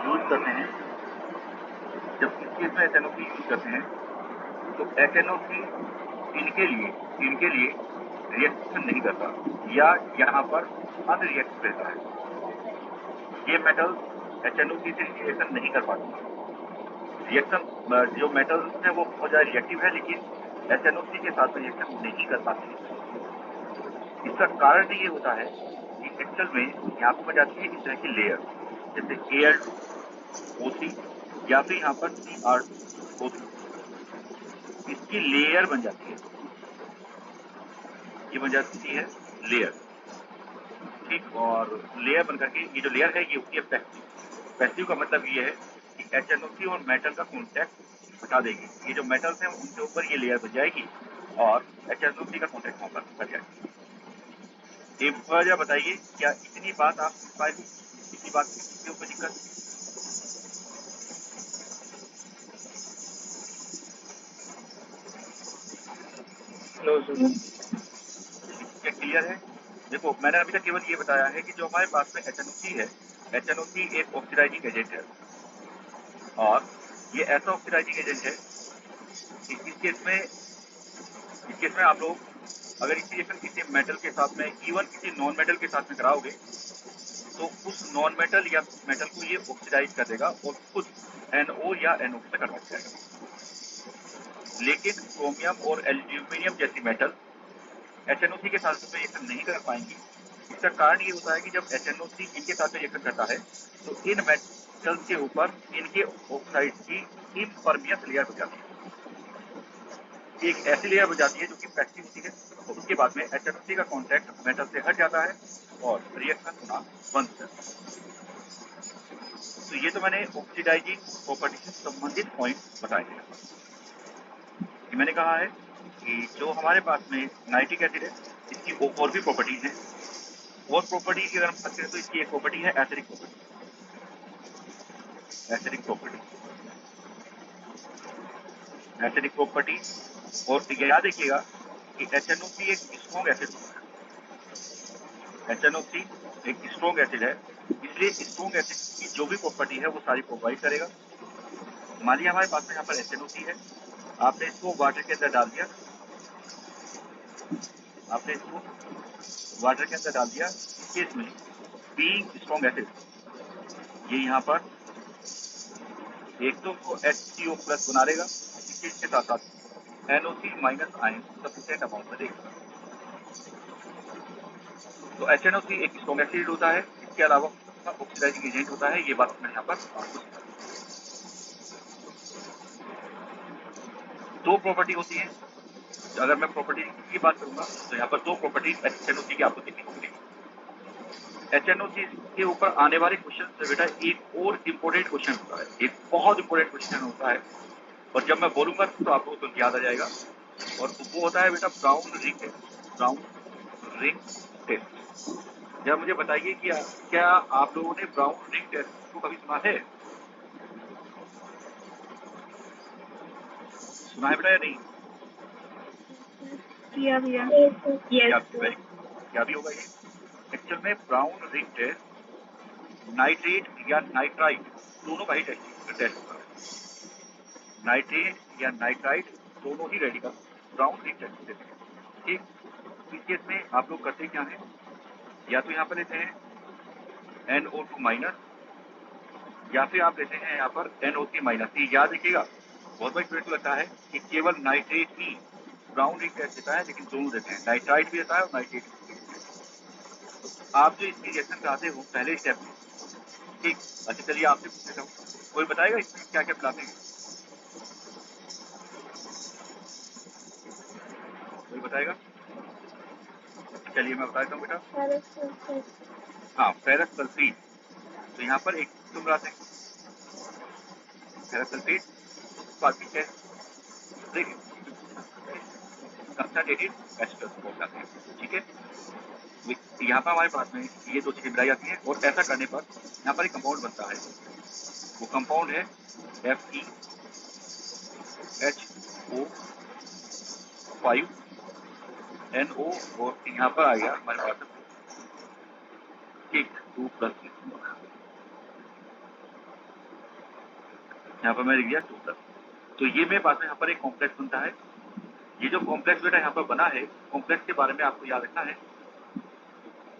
Use करते हैं, जब इस केस में HNO3 यूज करते हैं तो HNO3 इनके लिए रिएक्शन नहीं करता या यहाँ पर अनरिएक्टिव रहता है। ये मेटल HNO3 से रिएक्शन नहीं कर पाते। रिएक्शन जो मेटल्स हैं वो बहुत ज़्यादा रिएक्टिव है, लेकिन HNO3 के साथ रिएक्शन नहीं कर पाते। इसका कारण ये होता है कि एक्चुअल में यहाँ पर बन जाती है इस तरह की लेयर, जैसे Al2O3 या फिर यहाँ पर Cr2O3, इसकी लेयर बन जाती है, ये बन जाती है लेयर, ठीक। और लेयर बन करके ये जो लेयर है ये होती है पैसिव। पैसिव का मतलब ये है कि HNO3 और मेटल का कॉन्टैक्ट हटा देगी। ये जो मेटल्स हैं उनके ऊपर ये लेयर बन जाएगी और HNO3 का कॉन्टैक्ट वहाँ पर हट जाएगा। एक वजह बताइए, क्या इतनी बात आप सुन पाए? इतनी बात के ऊपर दिक्कत? क्या क्लियर है? देखो, मैंने अभी तक केवल ये बताया है कि जो हमारे पास में HNO3 है, HNO3 एक ऑक्सीडाइजिंग एजेंट है और ये ऐसा ऑक्सीडाइजिंग एजेंट है कि इस केस में आप लोग अगर इस रिएक्शन किसी मेटल के साथ में, इवन किसी नॉन मेटल के साथ में कराओगे तो उस नॉन मेटल या मेटल को ये ऑक्सीडाइज कर देगा और खुद NO या NO से कन्वर्ट करेगा। लेकिन क्रोमियम और एल्यूमिनियम जैसी मेटल HNO3 के साथ रिएक्शन नहीं कर पाएंगी। इसका कारण ये होता है कि जब HNO3 इनके साथ रिएक्शन करता है तो इन मेटल्स के ऊपर इनके ऑक्साइड की इम्परमियस लेयर हो जाती है, एक ऐसी लेयर हो जाती है जो कि पैसिव होती है। तो उसके बाद में HNO3 का कॉन्टैक्ट मेटल से हट जाता है और रिएक्शन होना बंद हो जाता है। तो ये तो मैंने ऑक्सीडाइजिंग प्रॉपर्टी से संबंधित पॉइंट बताए हैं। मैंने कहा है कि जो हमारे पास में नाइट्रिक एसिड है इसकी और भी प्रॉपर्टीज हैं। और प्रॉपर्टी की अगर हम बात करें तो इसकी एक प्रॉपर्टी है एसिडिक प्रॉपर्टी। एसिडिक प्रॉपर्टी और याद रखिएगा कि HNO3 एक स्ट्रॉन्ग एसिड होता है। HNO3 एक स्ट्रॉन्ग एसिड है, इसलिए स्ट्रॉन्ग एसिड की जो भी प्रॉपर्टी है वो सारी प्रोवाइड करेगा। मान लिया हमारे पास में यहाँ पर HNO3 है, आपने इसको वाटर के अंदर डाल दिया, इस केस में बीइंग स्ट्रॉन्ग एसिड ये यहाँ पर एक तो HCO प्लस बना देगा, इसके साथ साथ NO3 minus ion sufficient amount में देगा। तो HNO3 एक स्ट्रॉन्ग एसिड होता है, इसके अलावा ऑक्सीडाइजिंग एजेंट होता है। ये बात मैं यहाँ पर आपको सिखा दूं। दो प्रॉपर्टी होती है, अगर मैं प्रॉपर्टी की बात करूंगा तो यहाँ पर दो प्रॉपर्टी HNO3 की आपको देखने को मिलेगी। HNO3 के ऊपर आने वाले क्वेश्चन से बेटा एक और इम्पोर्टेंट क्वेश्चन होता है, एक बहुत इंपॉर्टेंट क्वेश्चन होता है, और जब मैं बोलूंगा तो आपको तो याद आ जाएगा, और वो होता है बेटा brown ring test. Brown ring test. जब मुझे बताइए कि क्या आप लोगों ने ब्राउन रिंग टेस्ट को कभी सुना है? सुना है बेटा या नहीं? किया भैया। क्या भी होगा ये? एक्चुअल में ब्राउन रिंग टेस्ट नाइट्रेट या नाइट्राइट दोनों का ही टेस्ट होता है। नाइट्रेट या नाइट्राइट दोनों ही रेडिकल ब्राउन रिंग टेस्ट देते हैं, ठीक। इस केस में आप लोग करते क्या है, या तो यहाँ पर लेते हैं NO2 माइनस या फिर आप लेते हैं यहाँ पर NO3 माइनस। ये याद रखिएगा, बहुत बड़ी क्वेश्चन लगता है कि केवल नाइट्रेट ही ब्राउन रिंग टेस्ट देता है, लेकिन दोनों देते हैं, नाइट्राइट भी देता है और नाइट्रेट भी देता है। तो आप जो इसकी रिएक्शन कराते हो पहले स्टेप में, ठीक। अच्छा चलिए आपसे पूछ लेता हूँ, कोई बताएगा इसमें क्या क्या मिलाते हैं? कोई बताएगा? चलिए मैं बता देता हूँ बेटा। हाँ, फेरस सल्फेट। तो यहाँ पर एक तो मिलाते हैं फेरस सल्फेट, उसके बाद कंसंट्रेटेड एस्टर बोलते हैं, ठीक है। यहाँ पर हमारे पास में ये दो चीजें मिलाई जाती हैं और ऐसा करने पर यहाँ पर एक कंपाउंड बनता है, वो कंपाउंड है FeHO5NO और यहाँ पर आ गया हमारे पास ठीक 2+, यहाँ पर मैं लिख दिया टोटल। तो ये मेरे पास में यहाँ पर एक कॉम्प्लेक्स बनता है। ये जो कॉम्प्लेक्स बेटा यहाँ पर बना है, कॉम्प्लेक्स के बारे में आपको याद रखना है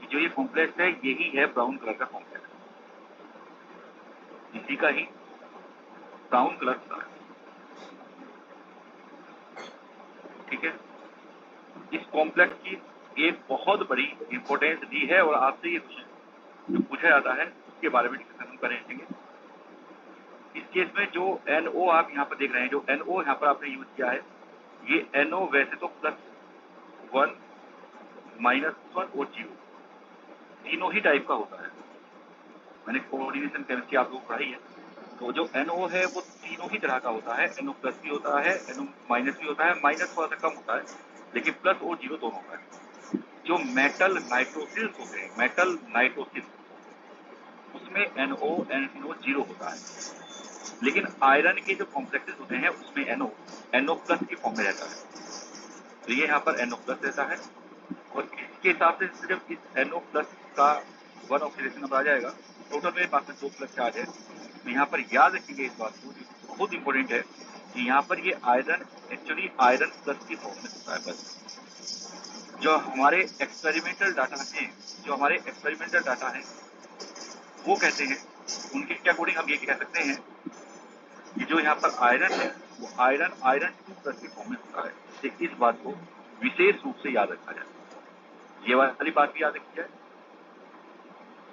कि जो ये कॉम्प्लेक्स है यही है ब्राउन कलर का कॉम्प्लेक्स, इसी का ही ब्राउन कलर होता है। ठीक है, इस कॉम्प्लेक्स की एक बहुत बड़ी इंपॉर्टेंस दी है और आपसे ये क्वेश्चन जो पूछा जाता है उसके बारे में डिस्कशन करेंगे। इस केस में जो NO आप यहाँ पर देख रहे हैं, जो NO यहाँ पर आपने यूज किया है, ये NO वैसे तो +1 -1 और 0 तीनों ही टाइप का होता है। मैंने कोऑर्डिनेशन केमिस्ट्री आप लोग पढ़ाई है, तो जो NO है वो तीनों ही तरह का होता है। NO+ भी होता है, NO- भी होता है, माइनस थोड़ा सा कम होता है, लेकिन प्लस और 0 दोनों होता है। जो मेटल नाइट्रोसिल्स होते हैं, मेटल नाइट्रोसिल्स, उसमें NO 0 होता है, लेकिन आयरन के जो कॉम्प्लेक्सेस होते हैं उसमें NO+ की फॉर्म में रहता है। तो ये यहाँ पर NO+ रहता है और इसके हिसाब से सिर्फ इस NO+ का 1 ऑक्सीडेशन नंबर आ जाएगा। टोटल मेरे पास में 2 प्लस चार्ज है। तो यहाँ पर याद रखिए इस बात को, बहुत इंपॉर्टेंट है कि यहाँ पर ये आयरन एक्चुअली आयरन प्लस की फॉर्म में होता है। बस जो हमारे एक्सपेरिमेंटल डाटा है वो कहते हैं, उनके अकॉर्डिंग हम ये कह सकते हैं कि जो यहाँ पर आयरन है वो आयरन 2+ की फॉर्म में होता है। तो इस बात को विशेष रूप से याद रखा जाए। ये वाली बात भी याद रखी जाए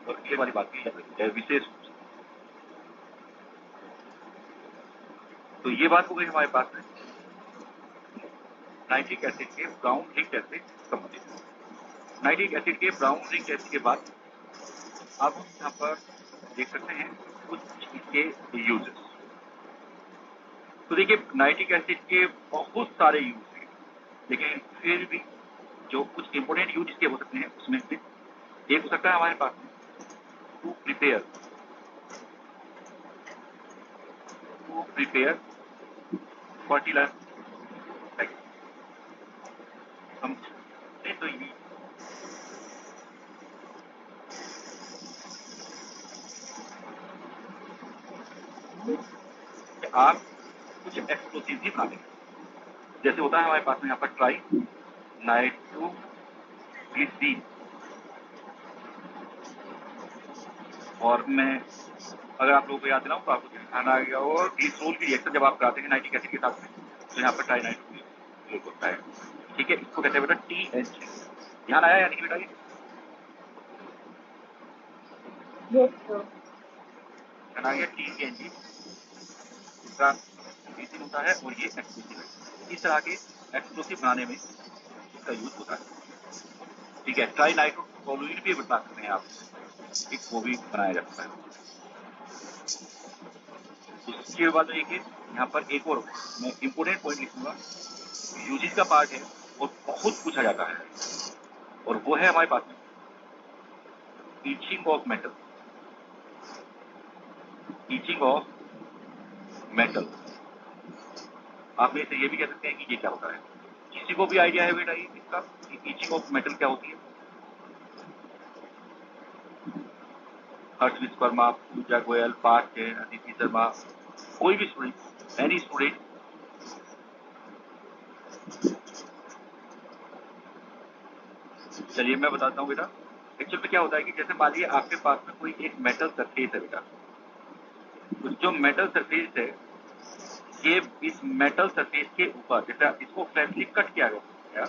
और ये वाली बात भी याद रखी जाए विशेष रूप से। तो ये बात हो गई हमारे पास में नाइट्रिक एसिड के ब्राउन रिंग टेस्ट से संबंधित। नाइट्रिक एसिड के ब्राउन रिंग टेस्ट के बाद अब हम यहाँ पर देख सकते हैं कुछ इसके यूजेस। तो देखिए नाइट्रिक एसिड के बहुत सारे यूज हैं, लेकिन फिर भी जो कुछ इंपोर्टेंट यूज इसके हो सकते हैं उसमें से एक हो सकता है हमारे पास में टू प्रिपेयर फर्टिलाइजर। हम तो ये आप कुछ एक्सप्लोसिव भी बना लें। जैसे होता है हमारे पास में यहाँ पर ट्राई नाइट्रोग्लिसरीन, और मैं अगर आप लोगों को याद दिलाऊं तो आपको ध्यान आ गया और ग्लिसरॉल की रिएक्शन जब आप कराते हैं नाइट्रिक एसिड के साथ में, तो यहाँ पर ट्राई नाइट्रोग्लिसरीन होता है। ठीक है, इसको कहते हैं बेटा TNG। ध्यान आया या नहीं बेटा? ये ध्यान आ गया, TNG इसका बेसिन होता है और ये एक्सप्लोसिव है। इस तरह के एक्सप्लोसिव बनाने में इसका यूज होता है। ठीक है, ट्राई नाइट्रोटोलुइन भी बता सकते हैं आप, एक वो भी बनाया जाता है। उसके बाद में देखिए यहाँ पर एक और मैं इंपोर्टेंट पॉइंट लिखूंगा, यूजेस का पार्ट है और बहुत पूछा जाता है, और वो है हमारे पास में teaching of metal. Teaching of metal, आप मेरे से ये भी कह सकते हैं कि ये क्या होता है। किसी को भी आइडिया है बेटा ये इसका कि टीचिंग ऑफ मेटल क्या होती है? हर्ष विश्वकर्मा, पूजा गोयल, पार्थ जैन, अदिति शर्मा, कोई भी स्टूडेंट, एनी स्टूडेंट। चलिए मैं बताता हूँ बेटा। एक्चुअल में क्या होता है कि जैसे मान लीजिए आपके पास में कोई एक मेटल सरफेस है बेटा, तो जो मेटल सरफेस है ये इस मेटल सरफेस के ऊपर जैसा इसको फ्लैटली कट किया गया,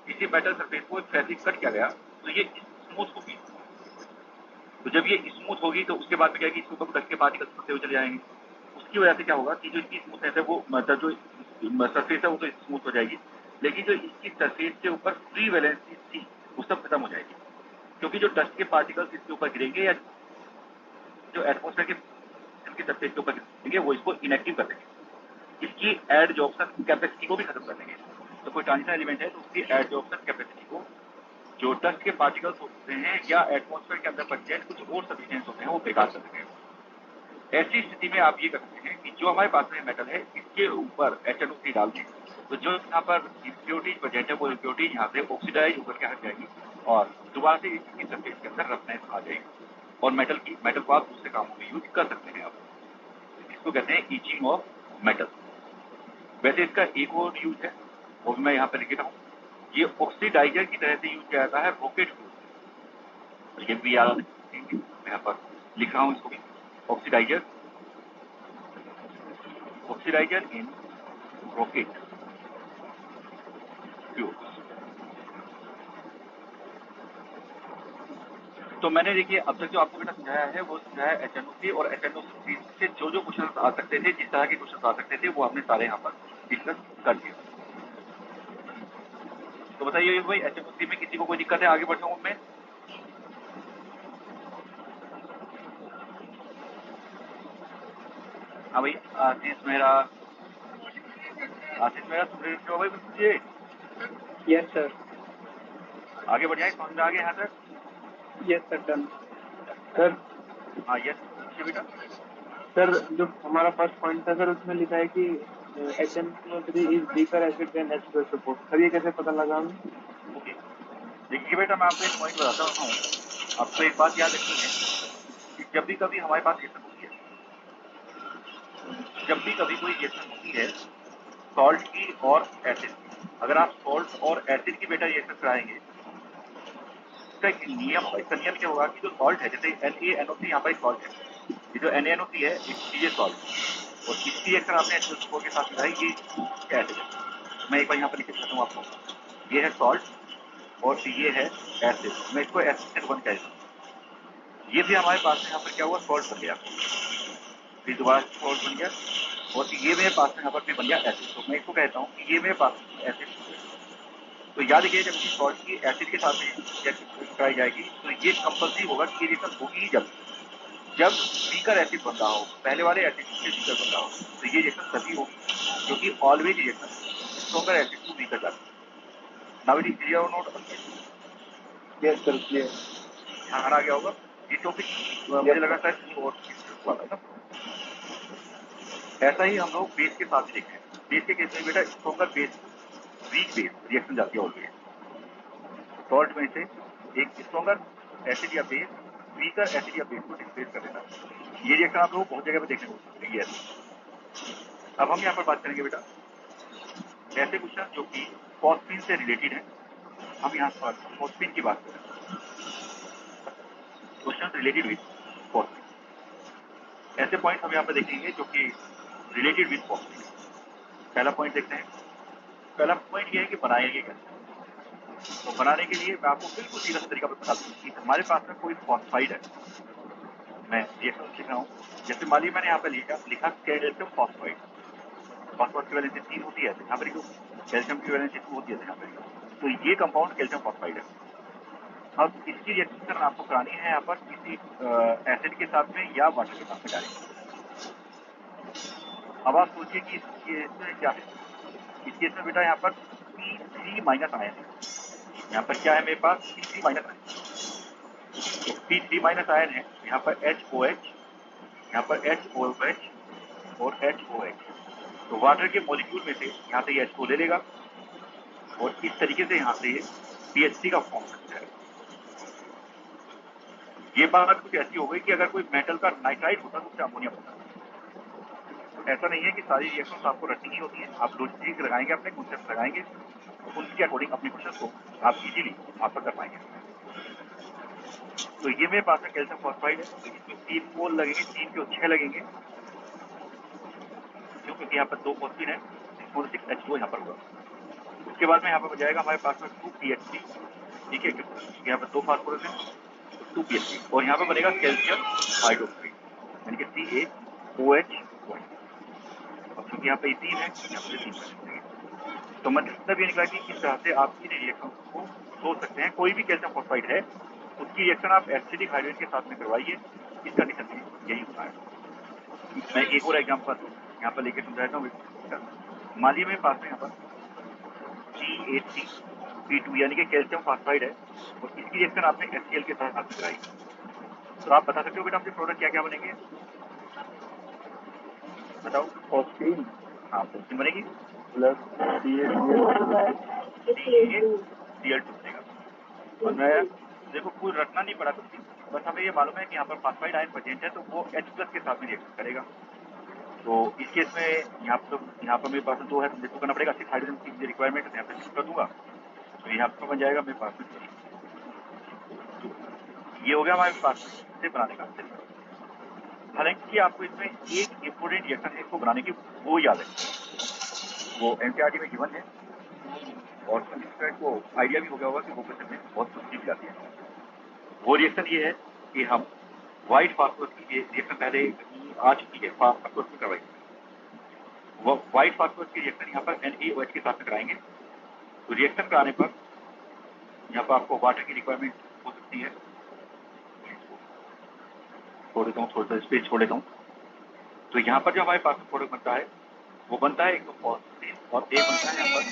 इसी मेटल सरफेस को फ्लैटली कट किया गया तो ये स्मूथ होगी। तो जब ये स्मूथ होगी तो उसके बाद में क्या है कि इसके ऊपर डस्ट के पार्टिकल्स फंसे हुए चले जाएंगे। उसकी वजह से क्या होगा कि जो इसकी स्मूथनेस है वो मतलब जो सरफेस है वो तो स्मूथ हो जाएगी, लेकिन जो इसकी सरफेस के ऊपर फ्री वैलेंसी थी वो सब खत्म हो जाएगी, क्योंकि जो डस्ट के पार्टिकल्स इसके ऊपर गिरेंगे या जो एटमोस्फेयर के सरफेस के ऊपर गिरेंगे वो इसको इनएक्टिव कर देंगे, इसकी एडजॉर्प्शन कैपेसिटी को भी खत्म कर देंगे। तो कोई ट्रांजिशन एलिमेंट है तो उसकी एडजॉर्प्शन कैपेसिटी को, जो डस्ट के पार्टिकल्स होते हैं या एटमॉस्फेयर के अंदर बचे कुछ और सब्सटेंस होते हैं वो बेकार कर देते हैं। ऐसी स्थिति में आप ये कर सकते हैं कि जो हमारे पास में मेटल है इसके ऊपर HNO3 डाल दें, तो जो यहाँ पर इम्प्योरिटीज प्रेजेंट है वो इम्प्योरिटीज यहाँ से ऑक्सीडाइज होकर के हट जाएगी और दोबारा से इसकी सरफेस के अंदर रफनेस आ जाएगी और मेटल को आप दूसरे कामों में यूज कर सकते हैं आप। इसको कहते हैं ईचिंग ऑफ मेटल। वैसे इसका एक और यूज है, वो मैं यहाँ पे लिख रहा हूँ। ये ऑक्सीडाइजर की तरह से यूज किया जाता है रॉकेट फ्यूल। ये भी याद रखेंगे, मैं यहाँ पर लिख रहा हूँ इसको भी। ऑक्सीडाइजर, ऑक्सीडाइजर इन रॉकेट फ्यूल। तो मैंने देखिए अब तक जो आपको बेटा समझाया है वो समझाया HNO3 और HNO3 से जो क्वेश्चन आ सकते थे, जिस तरह के क्वेश्चन आ सकते थे, वो आपने सारे यहाँ पर डिस्कस कर दिए। तो बताइए भाई HNO3 में किसी को कोई दिक्कत है? आगे बढ़ता हूँ मैं। हाँ भाई आशीष मेहरा, सुन रहे हो भाई मुझे? Yes sir. आगे बढ़ जाए, समझ में आ गया यहाँ तक? Yes sir, done sir. हाँ यस बेटा। सर जो हमारा फर्स्ट पॉइंट था सर, उसमें लिखा है कि HNO3 is weaker acid than H2SO4। Sir ये कैसे पता लगा हमें? ओके देखिए बेटा, मैं आपको एक पॉइंट बताता हूँ। आपको एक बात याद रखनी है कि जब भी कभी हमारे पास रिएक्शन होती है, जब भी कभी कोई रिएक्शन होती है सॉल्ट की और एसिड की, अगर आप सॉल्ट और एसिड की बेटा रिएक्शन कराएंगे, इसका एक नियम होगा। इसका नियम क्या होगा कि जो सॉल्ट है, जैसे NaNO3 यहाँ पर एक सॉल्ट है, ये जो NaNO3 है ये सॉल्ट, और इसकी रिएक्शन आपने H2SO4 के साथ कराई, ये एसिड है। मैं एक बार यहाँ पर लिख के दिखाता हूँ आपको। ये है सॉल्ट और ये है एसिड। मैं इसको एसिड 1 कहता हूँ। ये भी हमारे पास में यहाँ पर क्या हुआ, सॉल्ट बन गया, फिर दोबारा सॉल्ट बन गया, और ये मेरे पास में यहाँ पर भी बन गया एसिड। तो मैं इसको कहता हूँ कि ये मेरे पास एसिड। तो याद रखिए, जब इसी सॉल्ट की एसिड के साथ में कराई जाएगी तो ये कंपल्सरी होगा कि ये रिएक्शन होगी ही जब वीकर एसिड बन रहा हो, पहले वाले एसिड से वीकर बन रहा हो, तो ये रिएक्शन तभी होगी, क्योंकि always reaction stronger acid to weaker जाती है। Now it is clear or not? Yes sir, clear. ध्यान आ गया होगा ये टॉपिक। मुझे लगा था और हुआ था ना। ऐसा ही हम लोग बेस के साथ देखते हैं। बेस के केस में बेटा stronger base, weak base reaction जाती है ऑलवेज। सॉल्ट में से एक स्ट्रॉन्गर एसिड या बेस वीकर एसिड या बेस को डिस्प्लेस कर देता है। ये रिएक्शन आप लोग बहुत जगह पे देखने को मिलेगी ऐसे। अब हम यहाँ पर बात करेंगे बेटा ऐसे क्वेश्चन जो कि फॉस्फीन से रिलेटेड है। हम यहाँ पर फॉस्फीन की बात करें, क्वेश्चन रिलेटेड विद फॉस्फीन। ऐसे पॉइंट हम यहाँ पर देखेंगे जो कि रिलेटेड विद फॉस्फीन। पहला पॉइंट देखते हैं। पहला पॉइंट ये है कि बनाएंगे कैसे। तो बनाने के लिए मैं आपको बिल्कुल सीधा सा तरीका बता दूँ कि हमारे पास में कोई फॉस्फाइड है, मैं रिएक्शन लिख रहा हूँ। जैसे मान लीजिए मैंने यहाँ पे लिखा कैल्शियम फॉस्फाइड। फॉस्फोरस की वैलेंसी 3 होती है, यहाँ पर कैल्शियम की वैलेंसी 2 होती है यहाँ पर। तो ये कंपाउंड कैल्शियम फॉस्फाइड है। अब इसकी रिएक्शन आपको करानी है यहाँ पर किसी एसिड के साथ में या वाटर के साथ में डालेंगे। अब आप सोचिए कि इसमें क्या है। इसके इसमें बेटा यहाँ पर P3 माइनस आयन है। यहाँ पर क्या है मेरे पास, P3 माइनस आयन। तो P3 माइनस आयन है, यहाँ पर HOH, यहाँ पर HOH और HOH। तो वाटर के मॉलिक्यूल में से यहाँ से ये H को ले लेगा और इस तरीके से यहाँ से ये CH3 का फॉर्म करता है। ये बात कुछ ऐसी हो गई कि अगर कोई मेटल का नाइट्राइड होता तो उससे अमोनिया बनता। तो ऐसा नहीं है कि सारी रिएक्शंस आपको रटनी ही होती है। आप लॉजिक लगाएंगे, अपने कॉन्सेप्ट लगाएंगे, तो उनके अकॉर्डिंग अपने क्वेश्चन को आप इजीली आंसर कर पाएंगे। तो ये मेरे पास में कैल्शियम फॉस्फाइड है, तो इसमें 3 मोल लगेंगे, 3 के 6 लगेंगे, क्यों? क्योंकि यहाँ पर 2 फॉस्फिन है, 6H2 यहाँ पर होगा। उसके बाद में यहाँ पर बन जाएगा हमारे पास में 2PH3, ठीक है, क्योंकि यहाँ पर 2 फास्फोरस है, 2PH3, और यहाँ पर बनेगा कैल्शियम हाइड्रोक्साइड, यानी कि CaOH। अब क्योंकि यहाँ पे 3 है, यहाँ पर 3 बनेंगे। तो मतलब ये निकला कि इस तरह से आप इन रिएक्शन को सोच सकते हैं। कोई भी कैल्शियम फॉस्फाइड है, उसकी रिएक्शन आप एसिडिक हाइड्रोजन के साथ में करवाइए, इस कंडीशन में यही होता है। मैं एक और एग्जाम्पल यहाँ पर लेके समझाता हूँ। मान लीजिए मेरे पास में यहाँ पर CaC2 यानी कि कैल्शियम फॉस्फाइड है, और इसकी रिएक्शन आपने HCl के साथ कराई। तो आप बता सकते हो बेटा आपके प्रोडक्ट क्या क्या बनेंगे? बताओ। फॉस्फीन हाँ, फॉस्फीन बनेगी प्लस CaCl2 बनेगा। और मैं देखो कोई रटना नहीं पड़ा कुछ भी, बस हमें ये मालूम है कि यहाँ पर फॉस्फाइड आयन प्रेजेंट है, तो वो H+ के साथ में रिएक्शन करेगा। तो इस केस में यहाँ पर मेरे पास 2 है, तो मुझे इसको करना पड़ेगा। 6 हाइड्रोजन की मुझे रिक्वायरमेंट है, यहाँ पे शिफ्ट कर दूंगा, तो यहाँ पर बन जाएगा मेरे पास में 3। तो ये हो गया हमारे पास में से बनाने का तरीका। हालांकि आपको इसमें एक इम्पोर्टेंट रिएक्शन है इसको बनाने की, वो याद है, वो एनसीईआरटी में गिवन है और स्टूडेंट को आइडिया भी हो गया होगा कि वो क्वेश्चन में बहुत कुछ सीख जाती है। वो रिएक्शन ये है कि हम व्हाइट फास्फोरस की रिएक्शन पहले आ चुकी है, फास्फोरस में करवाई, वो व्हाइट फास्फोरस की रिएक्शन यहाँ पर NaOH के साथ में कराएंगे। तो रिएक्शन कराने पर यहाँ पर आपको वाटर की रिक्वायरमेंट हो सकती है, छोड़ देता हूँ, थोड़ा सा स्पेस छोड़ देता हूँ। तो यहाँ पर जो हमारे पास प्रोडक्ट बनता है वो बनता है एक तो फॉस्फेट और एक बनता है यहाँ पर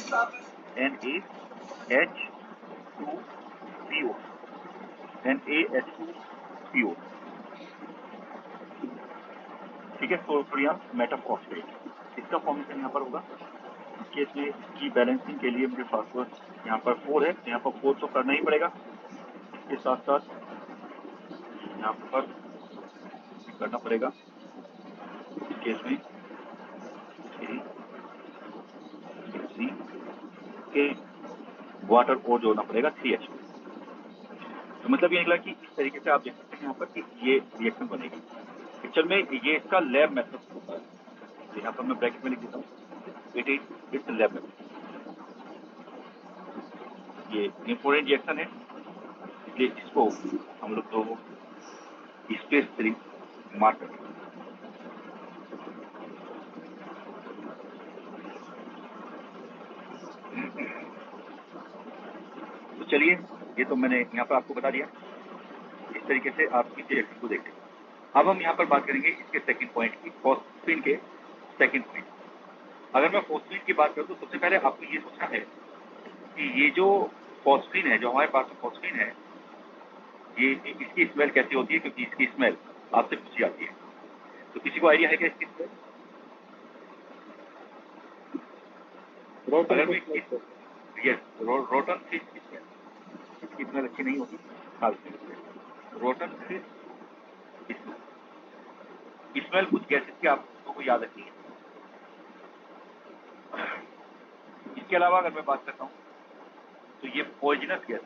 NaH2CO, NaH2CO, ठीक है, सोडियम मेटाफॉस्फेट, इसका फॉर्मेशन यहाँ पर होगा। इस केस में इसकी बैलेंसिंग के लिए मुझे फास्फोरस यहाँ पर 4 है, यहाँ पर 4 तो करना ही पड़ेगा। इसके साथ साथ यहाँ पर करना पड़ेगा इस केस में 3 के वाटर को जोड़ना पड़ेगा 3H। तो मतलब ये निकला कि इस तरीके से आप देख सकते हैं यहाँ पर कि ये रिएक्शन बनेगी। एक्चुअल में ये इसका लैब मेथड होता है, तो यहाँ पर मैं ब्रैकेट में लिख देता हूँ, इट्स लैब मेथड। ये इंपोर्टेंट रिएक्शन है, इसलिए इसको हम लोग तो स्पेस 3 मार्क करेंगे। तो चलिए, ये तो मैंने यहाँ पर आपको बता दिया। इस तरीके से आप इस रिएक्शन को देखें। अब हम यहाँ पर बात करेंगे इसके सेकंड पॉइंट की, फॉस्फीन के सेकंड पॉइंट। अगर मैं फॉस्फीन की बात करूँ तो सबसे पहले आपको ये सोचना है कि ये जो फॉस्फीन है, जो हमारे पास फॉस्फीन है, ये इसकी स्मेल कैसी होती है, क्योंकि इसकी स्मेल आपसे पूछी जाती है। तो किसी को आइडिया है क्या इसकी स्मेल? अगर मैं रोटन फिश की स्मेल, इसकी स्मेल अच्छी नहीं होती, रोटन फिश स्मेल कुछ गैसेस की आप लोगों को याद रखनी है। इसके अलावा अगर मैं बात करता हूँ तो ये पॉइजनस गैस,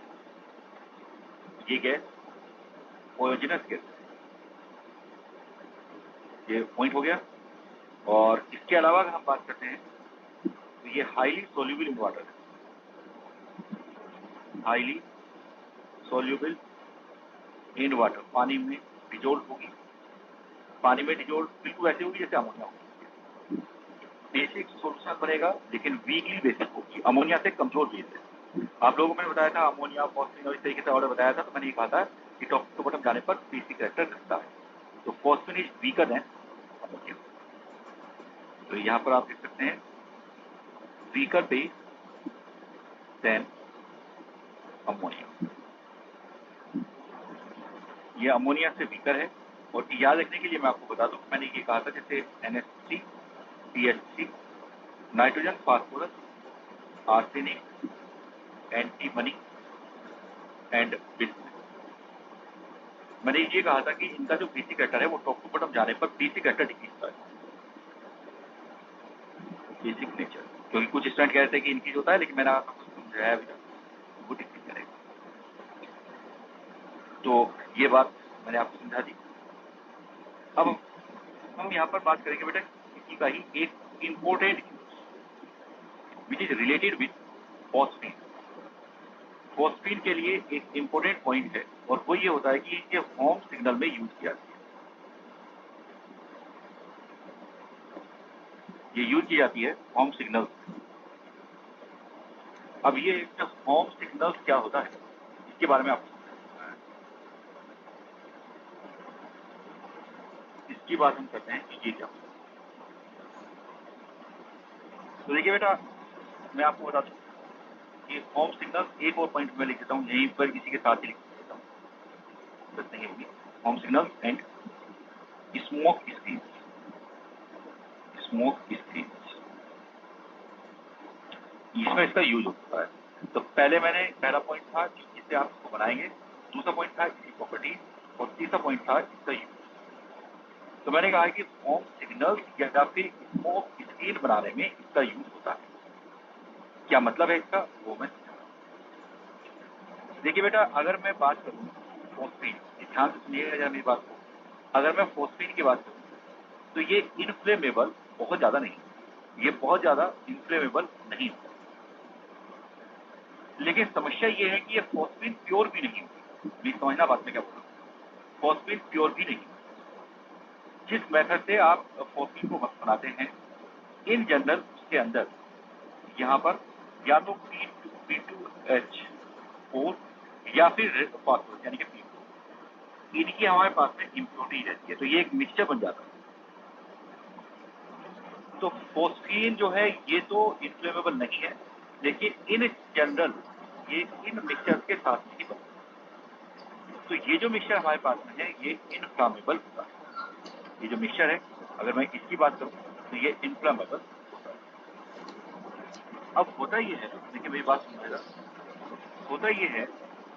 ये गैस पॉइजनस गैस, ये पॉइंट हो गया। और इसके अलावा अगर हम बात करते हैं तो ये हाईली सोल्यूबल इन वाटर है, हाईली सोल्यूबल इन वाटर, पानी में डिजोल्व होगी, पानी में डिजोल्व बिल्कुल ऐसे होगी जैसे अमोनिया होगी। बेसिक सोल्यूशन बनेगा लेकिन वीकली बेसिक होगी, अमोनिया से कमजोर बेस है। आप लोगों को मैंने बताया था अमोनिया, फॉस्फीन और इस तरीके से ऑर्डर बताया था, तो मैंने ये कहा था कि टॉप टू बॉटम जाने पर बेसिक कैरेक्टर रखता है। तो phosphine is weaker then ammonia. तो यहाँ पर आप देख सकते हैं वीकर बेस देन अमोनिया, ये अमोनिया से वीकर है। और याद रखने के लिए मैं आपको बता दूं, मैंने ये कहा था जैसे NH3, CH3, nitrogen, phosphorus, arsenic, antimony and bismuth. मैंने ये कहा था कि इनका जो बेसिक कैरेक्टर है वो टॉप टू बॉटम जाने पर बेसिक कैरेक्टर डिक्रीज होता है, बेसिक नेचर। क्योंकि कुछ स्टूडेंट कहते हैं कि इनक्रीज होता है, लेकिन मैंने आपको समझाया भी था वो डिक्रीज करेगा। तो ये बात मैंने आपको समझा दी। अब हम यहाँ पर बात करेंगे बेटा इसी का ही एक important which is related with phosphine. Phosphine के लिए एक इम्पोर्टेंट पॉइंट है और वो ये होता है कि ये होम सिग्नल में यूज किया जाती है। ये यूज की जाती है होम सिग्नल। अब ये होम सिग्नल क्या होता है इसके बारे में आपको इसकी बात हम करते हैं कि ये क्या होता है। तो देखिए बेटा, मैं आपको बता दूं कि होम सिग्नल एक और पॉइंट में लिख देता हूँ, यहीं पर इसी के साथ ही लिख देता हूँ, नहीं होगी। Home signal and smoke screen, smoke screen, इसमें इसका यूज होता है। तो पहले मैंने पहला पॉइंट था जिससे आप इसको बनाएंगे, दूसरा पॉइंट था इसकी प्रॉपर्टी और तीसरा पॉइंट था इसका यूज। तो मैंने कहा कि स्मोक सिग्नल्स या फिर स्मोक स्क्रीन बनाने में इसका यूज होता है। क्या मतलब है इसका, वो मैं देखिए बेटा, अगर मैं बात करूं फोस्फीन, ध्यान से सुनिएगा जरा मेरी बात को। अगर मैं फोस्फीन की बात करूं तो ये इनफ्लेमेबल बहुत ज्यादा नहीं, ये बहुत ज्यादा इनफ्लेमेबल नहीं होता। लेकिन समस्या ये है कि ये फोस्फीन प्योर भी नहीं होती। प्लीज समझना बात में क्या बोल रहा हूं, फोस्फीन प्योर भी नहीं। जिस मेथड से आप फोस्फीन को बनाते हैं, इन जनरल उसके अंदर यहाँ पर या तो P2H4 या फिर फॉस्फोरस यानी कि P2, इनकी हमारे पास में इम्प्योरिटी रहती है, तो ये एक मिक्सचर बन जाता है। तो फोस्फीन जो है ये तो इन्फ्लेमेबल नहीं है, लेकिन इन जनरल ये इन मिक्सचर के साथ ही बनता है। तो ये जो मिक्सचर हमारे पास में है ये इनफ्लामेबल होता है। ये जो मिक्सचर है, अगर मैं इसकी बात करूं तो ये इनफ्लामेबल होता है। अब होता ये है, देखिए मेरी बात सुनिएगा, होता ये है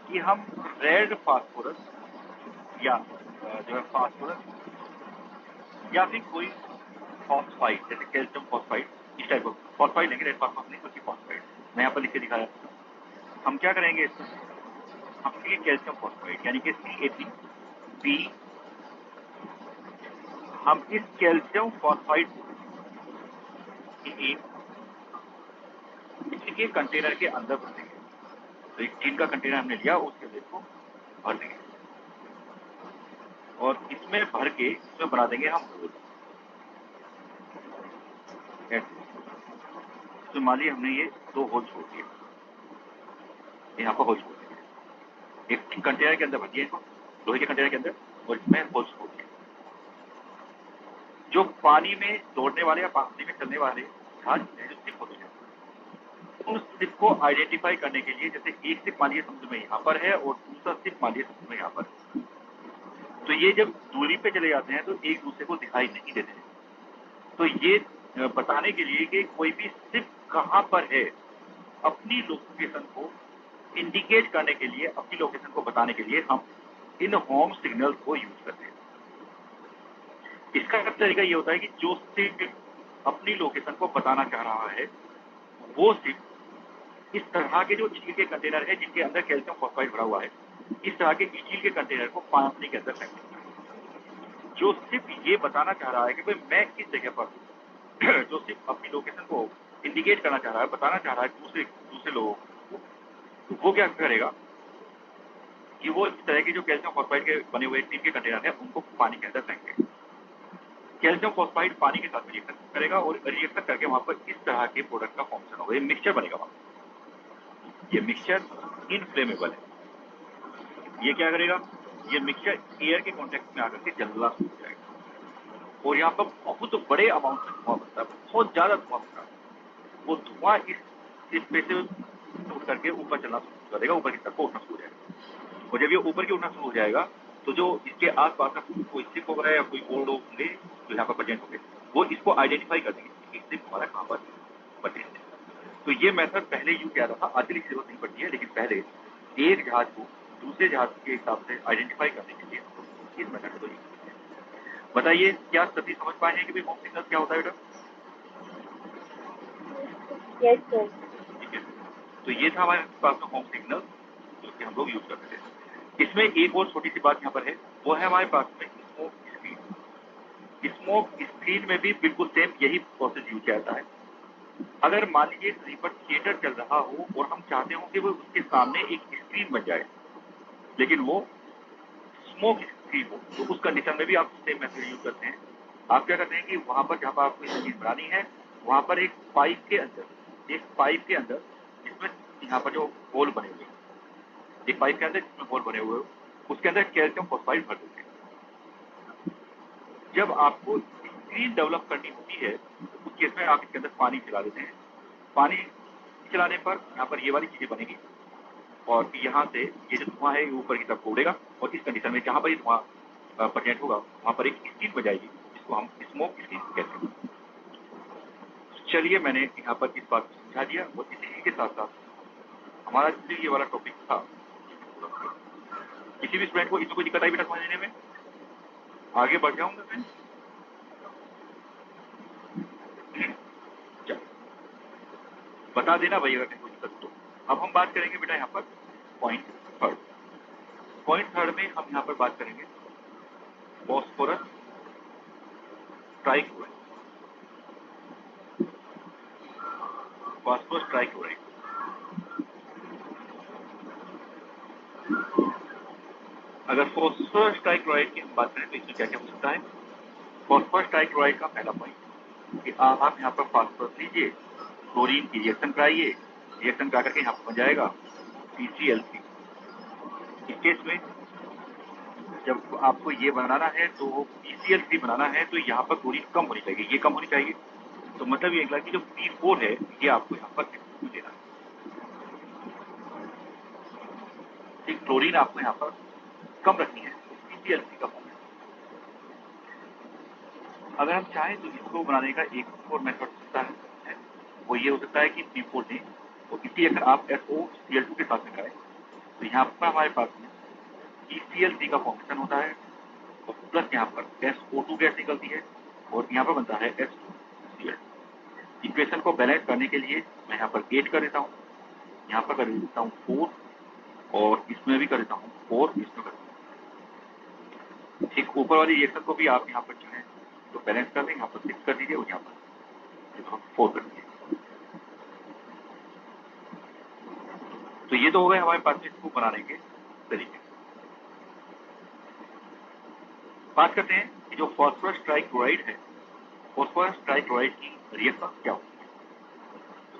कि हम रेड फास्फोरस या जो है फास्फोरस या फिर कोई फॉस्फाइड जैसे कैल्शियम फॉस्फाइड, इस टाइप का फॉस्फाइड लेंगे, रेड फास्फोरस नहीं बल्कि फॉस्फाइड। मैं यहाँ पर लिख के दिखाया। हम क्या करेंगे इसमें, हम लेंगे कैल्शियम फॉस्फाइड यानी कि CaP, हम इस कैल्शियम फॉस्फाइड के कंटेनर के अंदर भर देंगे। तो एक टीन का कंटेनर हमने लिया, उसके अंदर इसको भर देंगे और इसमें भर के इसमें बना देंगे हम होल। तो मान लीजिए हमने ये 2 होल छोड़ दिए, यहाँ पर होल छोड़ दिए, एक कंटेनर के अंदर भर दिया इसको, लोहे के कंटेनर के अंदर, और इसमें होल छोड़ दिए। जो पानी में दौड़ने वाले या पानी में चलने वाले जहाज जो सिप होते हैं, उस सिप को आइडेंटिफाई करने के लिए, जैसे एक सिप मान लीजिए समुद्र में यहाँ पर है और दूसरा सिप मान लीजिए समुद्र में यहाँ पर है, तो ये जब दूरी पे चले जाते हैं तो एक दूसरे को दिखाई नहीं देते हैं। तो ये बताने के लिए कि कोई भी सिप कहाँ पर है, अपनी लोकेशन को इंडिकेट करने के लिए, अपनी लोकेशन को बताने के लिए हम इन होम सिग्नल्स को यूज करते हैं। इसका तरीका ये होता है कि जो सिप अपनी लोकेशन को बताना चाह रहा है, वो सिप इस तरह के जो स्टील के कंटेनर है जिनके अंदर कैल्शियम फॉस्फाइड भरा हुआ है, इस तरह के स्टील के कंटेनर को पानी के अंदर फेंक देता है। जो सिप ये बताना चाह रहा है कि भाई मैं किस जगह पर हूं, जो सिप अपनी लोकेशन को इंडिकेट करना चाह रहा है, बताना चाह रहा है दूसरे लोगों को, तो वो क्या करेगा कि वो इस तरह के जो कैल्शियम फॉस्फाइड के बने हुए स्टील के कंटेनर है उनको पानी के अंदर फेंकेगा। कैल्शियम फॉस्फाइड पानी के साथ रिएक्शन करेगा और रिएक्शन करके वहां पर इस तरह के प्रोडक्ट का फॉर्मेशन होगा, ये मिक्सचर बनेगा वहां। ये मिक्सचर इनफ्लेमेबल है। ये क्या करेगा, ये मिक्सचर एयर के कॉन्टेक्ट में आकर के जलना शुरू हो जाएगा और यहाँ पर बहुत बड़े अमाउंट में धुआं बनता है, बहुत ज्यादा धुआं बनता है। वो धुआं इस पे से उठ करके ऊपर चलना शुरू कर देगा, ऊपर की तरफ उठना शुरू हो जाएगा। और जब ये ऊपर की उठना शुरू हो जाएगा तो जो इसके आसपास का कोई सिप वगैरह या कोई बोर्ड होंगे जो यहाँ पर प्रेजेंट होंगे, वो इसको आइडेंटिफाई कर देंगे कि सिप हमारा कहाँ पर प्रेजेंट है। तो ये मेथड पहले यूज किया जाता था, आजकल की जरूरत नहीं पड़ती है, लेकिन पहले एक जहाज को दूसरे जहाज के हिसाब से आइडेंटिफाई करने के लिए इस मेथड को यूज करते हैं। बताइए क्या सभी समझ पाए हैं कि होम सिग्नल क्या होता है बेटा? Yes sir. ठीक है, तो ये था हमारे पास में होम सिग्नल जो कि हम लोग यूज करते थे। इसमें एक और छोटी सी बात यहाँ पर है, वो है हमारे पास में स्मोक स्क्रीन। स्मोक स्क्रीन में भी बिल्कुल सेम यही प्रोसेस यूज किया जाता है। अगर मान लीजिए कहीं पर थिएटर चल रहा हो और हम चाहते हो कि वो उसके सामने एक स्क्रीन बन जाए, लेकिन वो स्मोक स्क्रीन हो, तो उस कंडीशन में भी आप सेम मेथड यूज करते हैं। आप क्या करते हैं कि वहां पर जहां पर आपको स्क्रीन बनानी है, वहां पर एक पाइप के अंदर जिसमें यहाँ पर जो होल बने हुए, एक पाइप के अंदर जिसमें होल बने हुए, उसके अंदर कैल्शियम फॉस्फाइड भर देते हैं। जब आपको स्क्रीन डेवलप करनी होती है, उस केस में आप इसके अंदर पानी चला देते हैं। पानी चलाने पर यहाँ पर ये वाली चीजें बनेगी और यहाँ से ये जो धुआं है ये ऊपर की तरफ उड़ेगा और इस कंडीशन में जहां पर ये धुआं प्रेजेंट होगा वहां पर एक स्क्रीन बन जाएगी जिसको हम स्मोक स्क्रीन कहते हैं। चलिए मैंने यहाँ पर इस बात को समझा दिया और इसी के साथ साथ हमारा जो ये वाला टॉपिक था, किसी भी स्टूडेंट को इसमें कोई दिक्कत आई बेटा समझने में? आगे बढ़ जाऊंगा मैं। बता देना भाई अगर कोई दिक्कत तो। अब हम बात करेंगे बेटा यहाँ पर पॉइंट थर्ड। पॉइंट थर्ड में हम यहाँ पर बात करेंगे फॉस्फोरस ट्राइक्लोराइड। फॉस्फोरस ट्राइक्लोराइड अगर फॉस्फोरस ट्राइक्लोराइड की हम बात करें तो इसमें क्या क्या हो सकता है। फॉस्फोरस ट्राइक्लोराइड का पहला पॉइंट कि आप यहाँ पर फॉस्फोरस लीजिए, क्लोरीन की रिएक्शन कराइए, रिएक्शन करा करके यहाँ पर बन जाएगा CCl3। इस केस में जब आपको ये बनाना है तो PCl3 बनाना है तो यहाँ पर क्लोरीन कम होनी चाहिए, ये कम होनी चाहिए। तो मतलब ये निकला कि जो P4 है ये आपको यहाँ पर देना है। ठीक, क्लोरीन आपको यहाँ पर कम रखनी है PCl3 का फॉर्मेट। अगर हम चाहें तो इसको बनाने का एक और मेथड हो सकता है, वो ये हो सकता है कि P4 दें तो इसी अगर आप SOCl2 के साथ में कराएं तो यहाँ पर हमारे पास में PCl3 का फॉर्मेशन होता है और प्लस यहाँ पर SO2 गैस निकलती है और यहाँ पर बनता है H2Cl। इक्वेशन को बैलेंस करने के लिए मैं यहाँ पर 8 कर देता हूँ, यहाँ पर कर देता हूँ 4 और इसमें भी कर देता हूँ 4, इसमें कर देता हूँ। ठीक, ऊपर वाली रिएक्शन को भी आप यहाँ पर चाहें तो बैलेंस कर दें, यहाँ पर 6 कर दीजिए और यहाँ पर 4 कर दीजिए। तो ये तो हो गए हमारे पास में इसको बनाने के तरीके। बात करते हैं कि जो फॉस्फोरस ट्राइक्लोराइड है, फॉस्फोरस ट्राइक्लोराइड की रिएक्शन क्या होती है।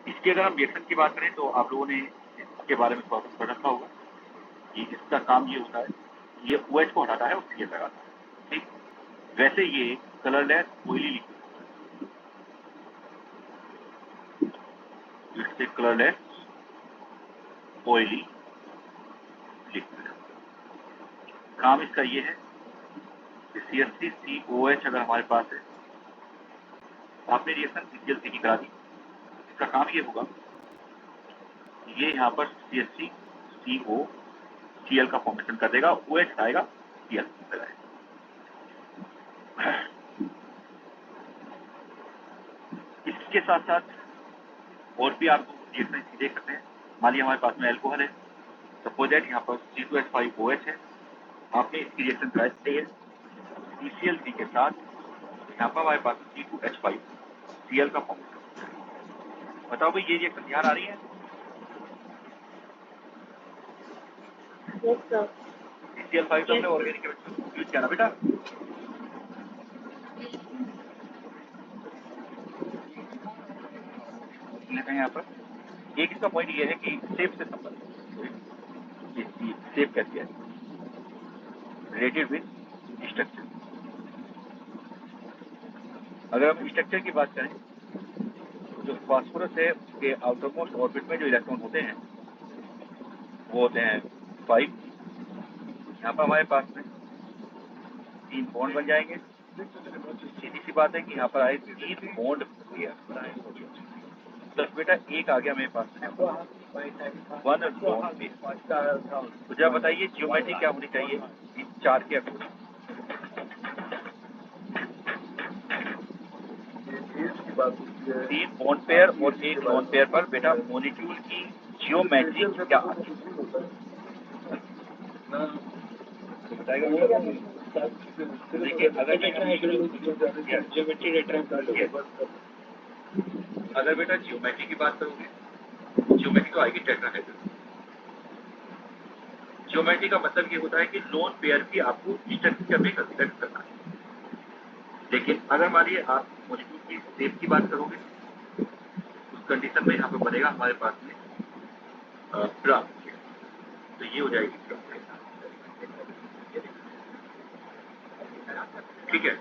इसकी अगर हम रिएक्शन की बात करें तो आप लोगों ने इसके बारे में थोड़ा सा पढ़ रखा होगा कि इसका काम ये होता है, ये OH को हटाता है और CL लगाता है। ठीक, वैसे ये कलरलेस ऑयली लिक्विड, इससे कलरलेस ऑयली लिक्विड। काम इसका ये है कि CH3COH अगर हमारे पास है, आपने रिएक्शन CCl3 की करा दी, इसका काम ये होगा, ये यहाँ पर CH3COCl का फॉर्मेशन कर देगा, OH हटाएगा, Cl लगाएगा। इसके साथ साथ और भी आप रिएक्शन देख सकते हैं। मान लीजिए हमारे पास में एल्कोहल है, सपोज दैट यहाँ पर C2H5OH है, आपने इसकी रिएक्शन कराई है CCl3 के साथ, यहाँ पर हमारे पास C2H5Cl का फॉर्मेशन। बताओ भाई ये रिएक्शन ध्यान आ रही है? CCl5 तो हमने ऑर्गेनिक केमिस्ट्री में यूज किया ना बेटा। यहाँ पर एक इसका पॉइंट ये है कि शेप से संबंधित, शेप कहती है रिलेटेड विद स्ट्रक्चर। अगर हम स्ट्रक्चर की बात करें तो जो फास्फोरस है उसके आउटरमोस्ट ऑर्बिट में जो इलेक्ट्रॉन होते हैं वो होते हैं 5। यहाँ पर हमारे पास में 3 बॉन्ड बन जाएंगे। सीधी सी बात है कि यहाँ पर आए 3 बॉन्ड बनाए, तो बेटा एक आ गया मेरे पास में 1 बॉन्ड में। तो जब बताइए ज्योमेट्री क्या होनी चाहिए इन 4 के अकॉर्डिंग। 3 बॉन्ड पेयर और 1 नॉन पेयर पर बेटा मॉलिक्यूल की ज्योमेट्री क्या आती है बताएगा। देखिए अगर बेटा ज्योमेट्री की बात करोगे, ज्योमेट्री तो आएगी टेट्राहेड्रल। ज्योमेट्री का मतलब ये होता है कि लोन पेयर भी आपको स्ट्रक्चर में कंसीडर करना है। लेकिन अगर मान लीजिए आप मॉलिक्यूल की शेप की बात करोगे, उस कंडीशन में यहाँ पे बनेगा हमारे पास में ग्राफ। तो ये हो जाएगी ग्राफ। ठीक है,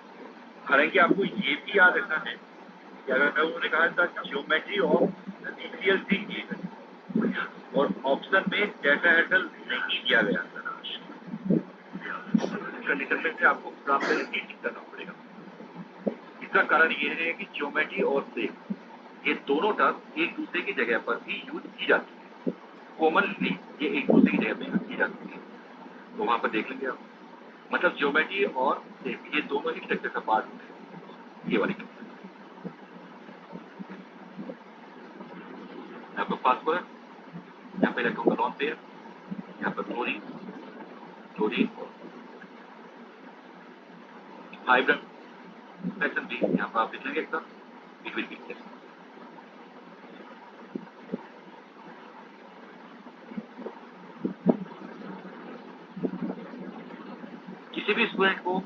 हालांकि आपको ये भी याद रखना है कि अगर उन्होंने कहा था ज्योमेट्री ऑफ CCl3 की और ऑप्शन में टेट्राहेड्रल नहीं दिया गया था, कंडीशन में से आपको ग्राफ करना पड़ेगा। इसका कारण ये है कि ज्योमेट्री और शेप ये दोनों टर्म एक दूसरे की जगह पर भी यूज की जाती है, कॉमनली ये एक दूसरे की जगह पर यूज की जाती है। तो वहां पर देख लेंगे आप, मतलब ज्योमेट्री और शेप ये दोनों ही स्ट्रक्चर का पार्ट होते हैं। ये वाली फास्फोरस, यहाँ पे इलेक्ट्रॉन का लॉन पेयर, यहाँ पर क्लोरीन, क्लोरीन, हाइड्रोजन सेक्शन भी यहाँ पर आप लिख लेंगे एकदम, इट विल बी टेस्ट। किसी भी स्टूडेंट को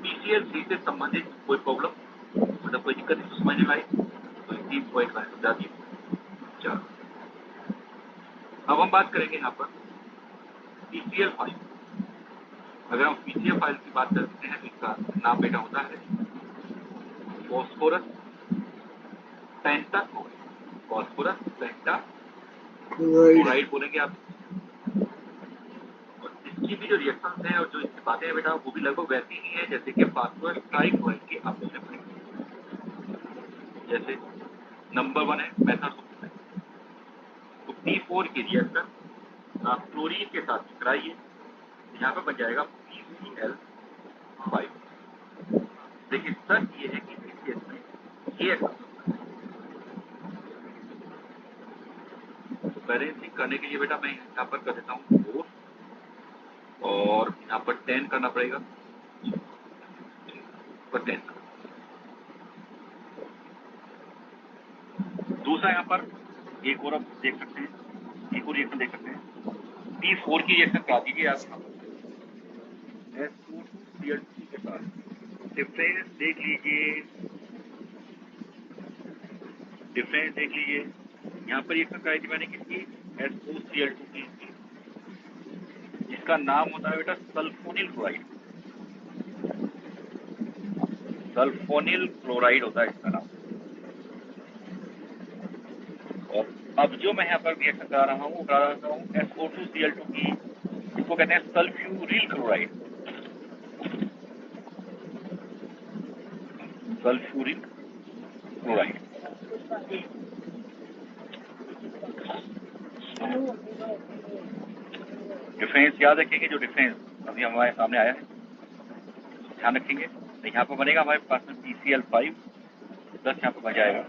PCl3 से संबंधित कोई प्रॉब्लम, मतलब कोई दिक्कत इसको समझने में आई तो 3 पॉइंट में समझा दिए। चलो अब हम बात करेंगे यहाँ पर PCl5। अगर हम PCl5 की बात करते हैं तो इसका नाम बेटा होता है फॉस्फोरस पेंटाक्लोराइड। फॉस्फोरस पेंटाक्लोराइड बोलेंगे आप। और इसकी भी जो रिएक्शंस हैं और जो इसकी बातें हैं बेटा वो भी लगभग वैसी ही है जैसे कि फास्फोरस ट्राइक्लोराइड की आपने पढ़ी। जैसे नंबर 1 है मेथड ऑफ तो P4 की रिएक्शन आप क्लोरीन के साथ कराइए, यहाँ पर बन जाएगा PCl5। लेकिन सच ये है कि इस केस में ये तो बैलेंसिंग करने के लिए बेटा मैं यहाँ पर कर देता हूँ 4 और यहाँ पर 10 करना पड़ेगा, पर 10। दूसरा यहाँ पर एक और आप देख सकते हैं, एक और रिएक्शन देख सकते हैं, P4 की रिएक्शन करा दीजिए आप यहाँ पर SO2Cl2 के साथ। डिफरेंस देख लीजिए, डिफरेंस देख लीजिए। यहाँ पर रिएक्शन कराई थी मैंने किसकी, SOCl2 की, जिसका नाम होता है बेटा सल्फोनिल क्लोराइड। सल्फोनिल क्लोराइड होता है इसका नाम। और अब जो मैं यहाँ पर रिएक्शन करा रहा हूँ वो करा रहा हूँ SO2Cl2 की, इसको कहते हैं sulphuryl chloride. Sulphuryl chloride. Difference याद रखेंगे, जो डिफरेंस अभी हमारे सामने आया है ध्यान रखेंगे। तो यहाँ पर बनेगा हमारे पास में PCl5 प्लस यहाँ पर बन जाएगा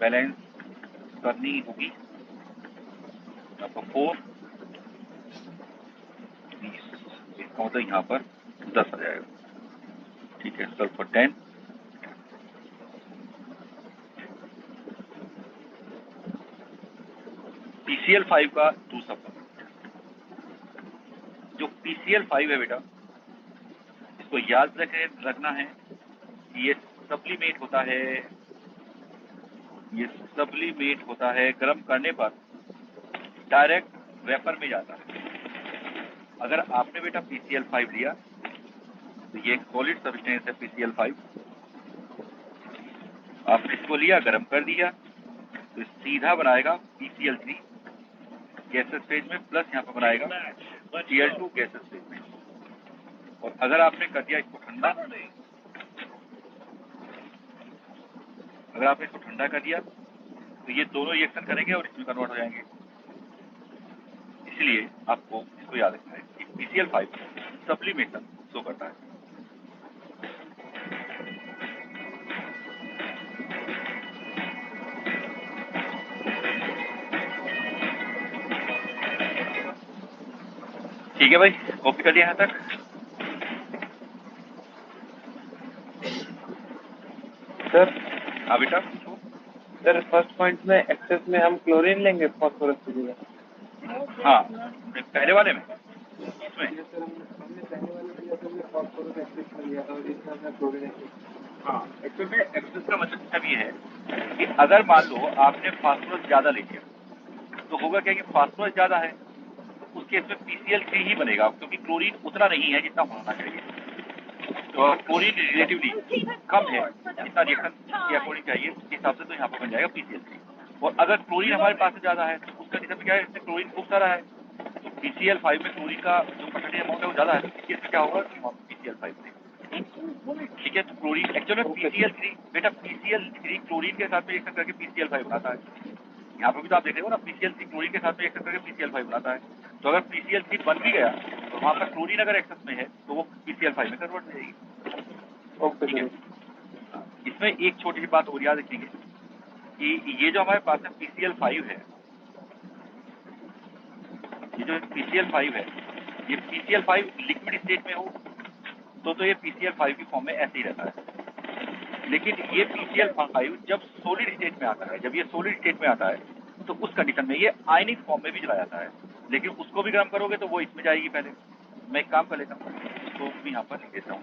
बैलेंस करनी होगी यहाँ पर 4 20, इसका मतलब यहाँ पर 10 आ जाएगा। ठीक है, सल्फर 10, PCl5 का दूसरा जो PCl5 है बेटा, इसको याद रखना है कि ये सब्लिमेट होता है गर्म करने पर डायरेक्ट वेपर में जाता है। अगर आपने बेटा PCl5 लिया तो ये एक सॉलिड सब्सटेंस है PCl5, आपने इसको लिया गर्म कर दिया तो सीधा बनाएगा PCl3 गैसेस फेज में, प्लस यहाँ पर बनाएगा Cl2 गैसेस फेज में। और अगर आपने कर दिया इसको ठंडा, अगर आपने इसको ठंडा कर दिया तो ये दोनों रिएक्शन करेंगे और इसमें कन्वर्ट हो जाएंगे। इसलिए आपको इसको याद रखना है कि PCl5 सब्लिमेशन शो करता है। ठीक है भाई, कॉपी कर लिया यहाँ तक? सर हाँ बेटा। सर फर्स्ट पॉइंट में एक्सेस में हम क्लोरीन लेंगे फॉस्फोरस की जगह। हाँ पहले वाले में इसमें सर हमने पहले वाले में लिया तो फॉस्फोरस एक्सेस में लिया था और इसमें हमने क्लोरीन एक्सेस। हाँ, एक्सेस में एक्सेस का मतलब ये है कि अगर मान लो आपने फास्फोरस ज्यादा ले लिया तो होगा क्या कि फास्फोरस ज्यादा है तो उस केस में PCl3 ही बनेगा, क्योंकि क्लोरीन उतना नहीं है जितना होना चाहिए। तो क्लोरीन रिलेटिवली कम है जितना रिएक्शन के अकॉर्डिंग चाहिए, उस हिसाब से तो यहाँ पर बन जाएगा PCl3। और अगर क्लोरीन हमारे पास से ज्यादा है तो उस कंडीशन में क्या है, इसमें क्लोरीन खूब सारा है तो PCl5 में क्लोरीन का जो परसेंटेज अमाउंट है वो ज्यादा है, तो इस केस में क्या होगा PCl5 में। ठीक है, तो क्लोरीन एक्चुअल में PCl3 बेटा, PCl3 क्लोरीन के साथ में रिएक्शन करके PCl5 बनाता है। यहाँ पर भी तो आप देख रहे हो ना, PCl3 क्लोरीन के साथ में रिएक्शन करके PCl5 बनाता है। तो अगर PCl3 बन भी गया तो वहाँ पर क्लोरीन अगर एक्सेस में है तो वो PCl5 में कन्वर्ट हो जाएगी। ओके ठीक है। सर। इसमें एक छोटी सी बात और याद रखेंगे कि ये जो हमारे पास है PCl5 है, ये जो PCl5 है, ये PCl5 लिक्विड स्टेट में हो तो ये PCl5 की फॉर्म में ऐसे ही रहता है। लेकिन ये PCl5 जब सॉलिड स्टेट में आता है, जब ये सॉलिड स्टेट में आता है तो उस कंडीशन में ये आयनिक फॉर्म में भी चला जाता है, लेकिन उसको भी गर्म करोगे तो वो इसमें जाएगी। पहले मैं एक काम कर लेता हूँ, तो मैं यहाँ पर लिख देता हूँ,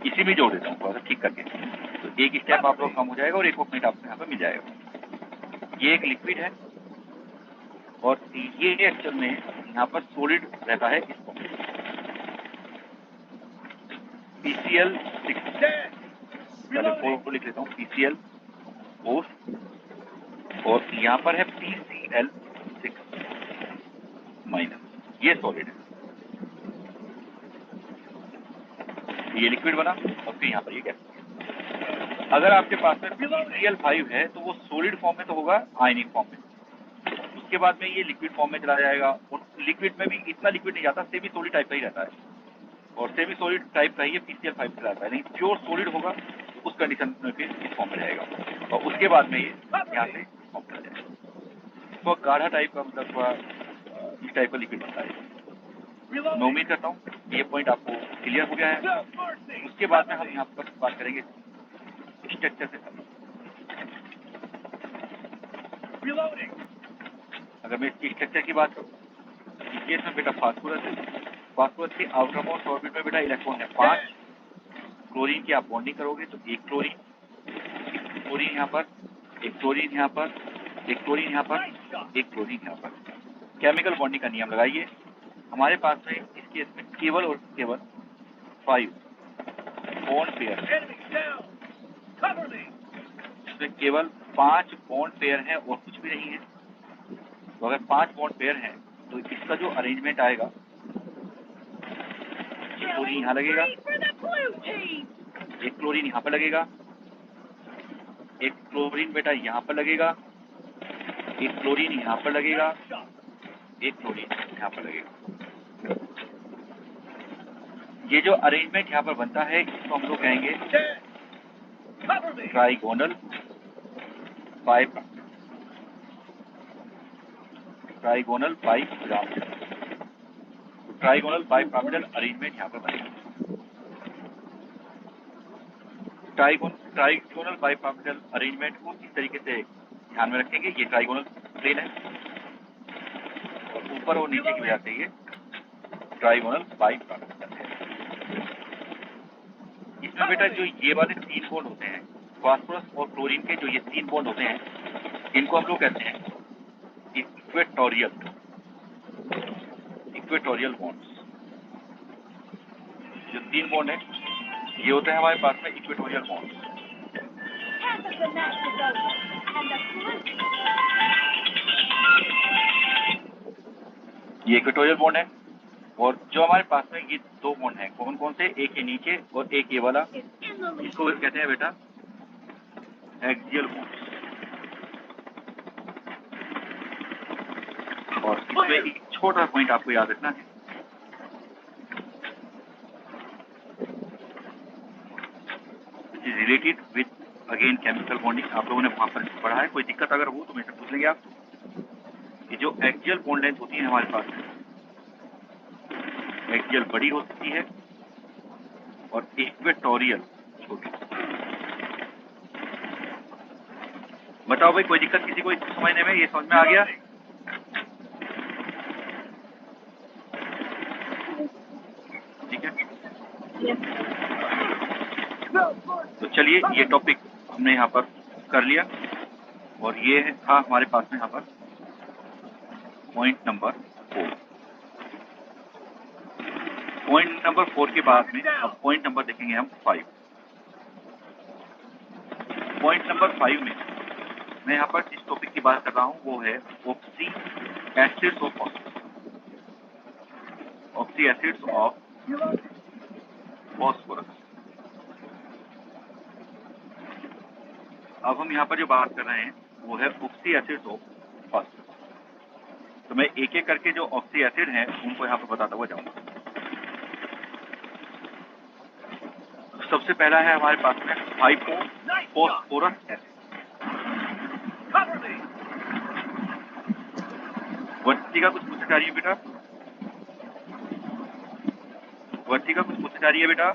इसी में जोड़ देता हूँ थोड़ा सा ठीक करके, तो एक स्टेप आप लोग कम हो जाएगा और एक मिनट आपको यहाँ पर मिल जाएगा। ये एक लिक्विड है और ये एक्चुअल में यहाँ पर सॉलिड रहता है इस फॉर्म में, PCl6 पहले 4 को लिख लेता हूँ, PCl4 और यहाँ पर है PCl6 माइनस, ये सॉलिड है, ये लिक्विड बना और फिर यहाँ पर ये गैस। अगर आपके पास में PCl5 है तो वो सॉलिड फॉर्म में तो होगा आयनिक फॉर्म में, उसके बाद में ये लिक्विड फॉर्म में चला जाएगा और लिक्विड में भी इतना लिक्विड नहीं जाता, सेमी सॉलिड टाइप का ही रहता है और सेमी सॉलिड टाइप का ही PCl5 चलाता है, लेकिन प्योर सॉलिड होगा तो उस कंडीशन में फिर इस फॉर्म में रहेगा और उसके बाद में ये यहाँ से फॉर्म में जाएगा। तो गाढ़ा टाइप का मतलब थोड़ा इस टाइप का लिक्विड बनता है। मैं उम्मीद करता हूँ ये पॉइंट आपको क्लियर हो गया है। उसके बाद में हम यहाँ पर बात करेंगे स्ट्रक्चर से। अगर मैं इसकी स्ट्रक्चर की बात करूँ, ये इसमें बेटा फास्फोरस है, फास्फोरस के आउटर मोस्ट ऑर्बिट में बेटा इलेक्ट्रॉन है 5, क्लोरीन की आप बॉन्डिंग करोगे तो एक क्लोरीन, क्लोरीन यहाँ पर, एक क्लोरीन यहाँ पर, एक क्लोरीन यहाँ पर, एक क्लोरीन यहाँ पर। केमिकल बॉन्डिंग का नियम लगाइए। हमारे पास में इस केस में केवल और केवल 5 बॉन्ड पेयर, इसमें केवल 5 बॉन्ड पेयर है और कुछ भी नहीं है। तो अगर 5 बॉन्ड पेयर है तो इसका जो अरेंजमेंट आएगा, एक क्लोरीन यहाँ लगेगा, एक क्लोरीन यहाँ पर लगेगा, एक क्लोरीन बेटा यहाँ पर लगेगा, एक क्लोरीन यहाँ पर लगेगा, एक क्लोरीन यहाँ पर लगेगा। ये जो अरेंजमेंट यहाँ पर बनता है इसको हम लोग कहेंगे trigonal bipyramidal. Trigonal bipyramidal arrangement यहाँ पर बनेगा। ट्राइगोनल बाइपिरामिडल अरेंजमेंट को इस तरीके से ध्यान में रखेंगे। ये ट्राइगोनल प्लेन है और ऊपर और नीचे की वजह से ये ट्राइगोनल बाइपिरामिडल है। इसमें बेटा जो ये वाले 3 बॉन्ड होते हैं, फास्फोरस और क्लोरीन के जो ये 3 बॉन्ड होते हैं, इनको हम लोग कहते हैं इक्वेटोरियल बॉन्ड्स। जो 3 बॉन्ड है ये होते हैं हमारे पास में इक्वेटोरियल बॉन्ड्स। ये इक्वेटोरियल बॉन्ड है और जो हमारे पास में ये 2 बॉन्ड हैं, कौन कौन से, एक ये नीचे और एक ये वाला, इसको कहते हैं बेटा एक्सियल बॉन्ड्स। और इसमें एक छोटा पॉइंट आपको याद रखना है, which is related with again chemical bonding. आप लोगों ने वहां पर पढ़ा है, कोई दिक्कत अगर हो तो मेरे से पूछ लेंगे आप। ये जो एक्सियल बॉन्ड लेंथ होती है हमारे पास में, एक्सियल बड़ी होती है और इक्वेटोरियल छोटी। बताओ भाई, कोई दिक्कत किसी को इसको समझने में? ये समझ में आ गया? ठीक है, तो चलिए ये टॉपिक हमने यहाँ पर कर लिया और ये था हमारे पास में यहाँ पर पॉइंट नंबर 4। पॉइंट नंबर 4 के बाद में अब पॉइंट नंबर देखेंगे हम 5। पॉइंट नंबर 5 में मैं यहाँ पर जिस टॉपिक की बात कर रहा हूँ वो है ऑक्सी एसिड्स ऑफ फॉस्फोरस। अब हम यहाँ पर जो बात कर रहे हैं वो है ऑक्सी एसिड्स ऑफ फॉस्फोरस। तो मैं एक एक करके जो ऑक्सी एसिड हैं उनको यहाँ पर बताता हुआ जाऊंगा। सबसे पहला है हमारे पास में हाइपोफॉस्फोरस एसिड। वर्तिका कुछ पूछना चाह रही है बेटा? वर्तिका कुछ पूछना चाह रही है बेटा?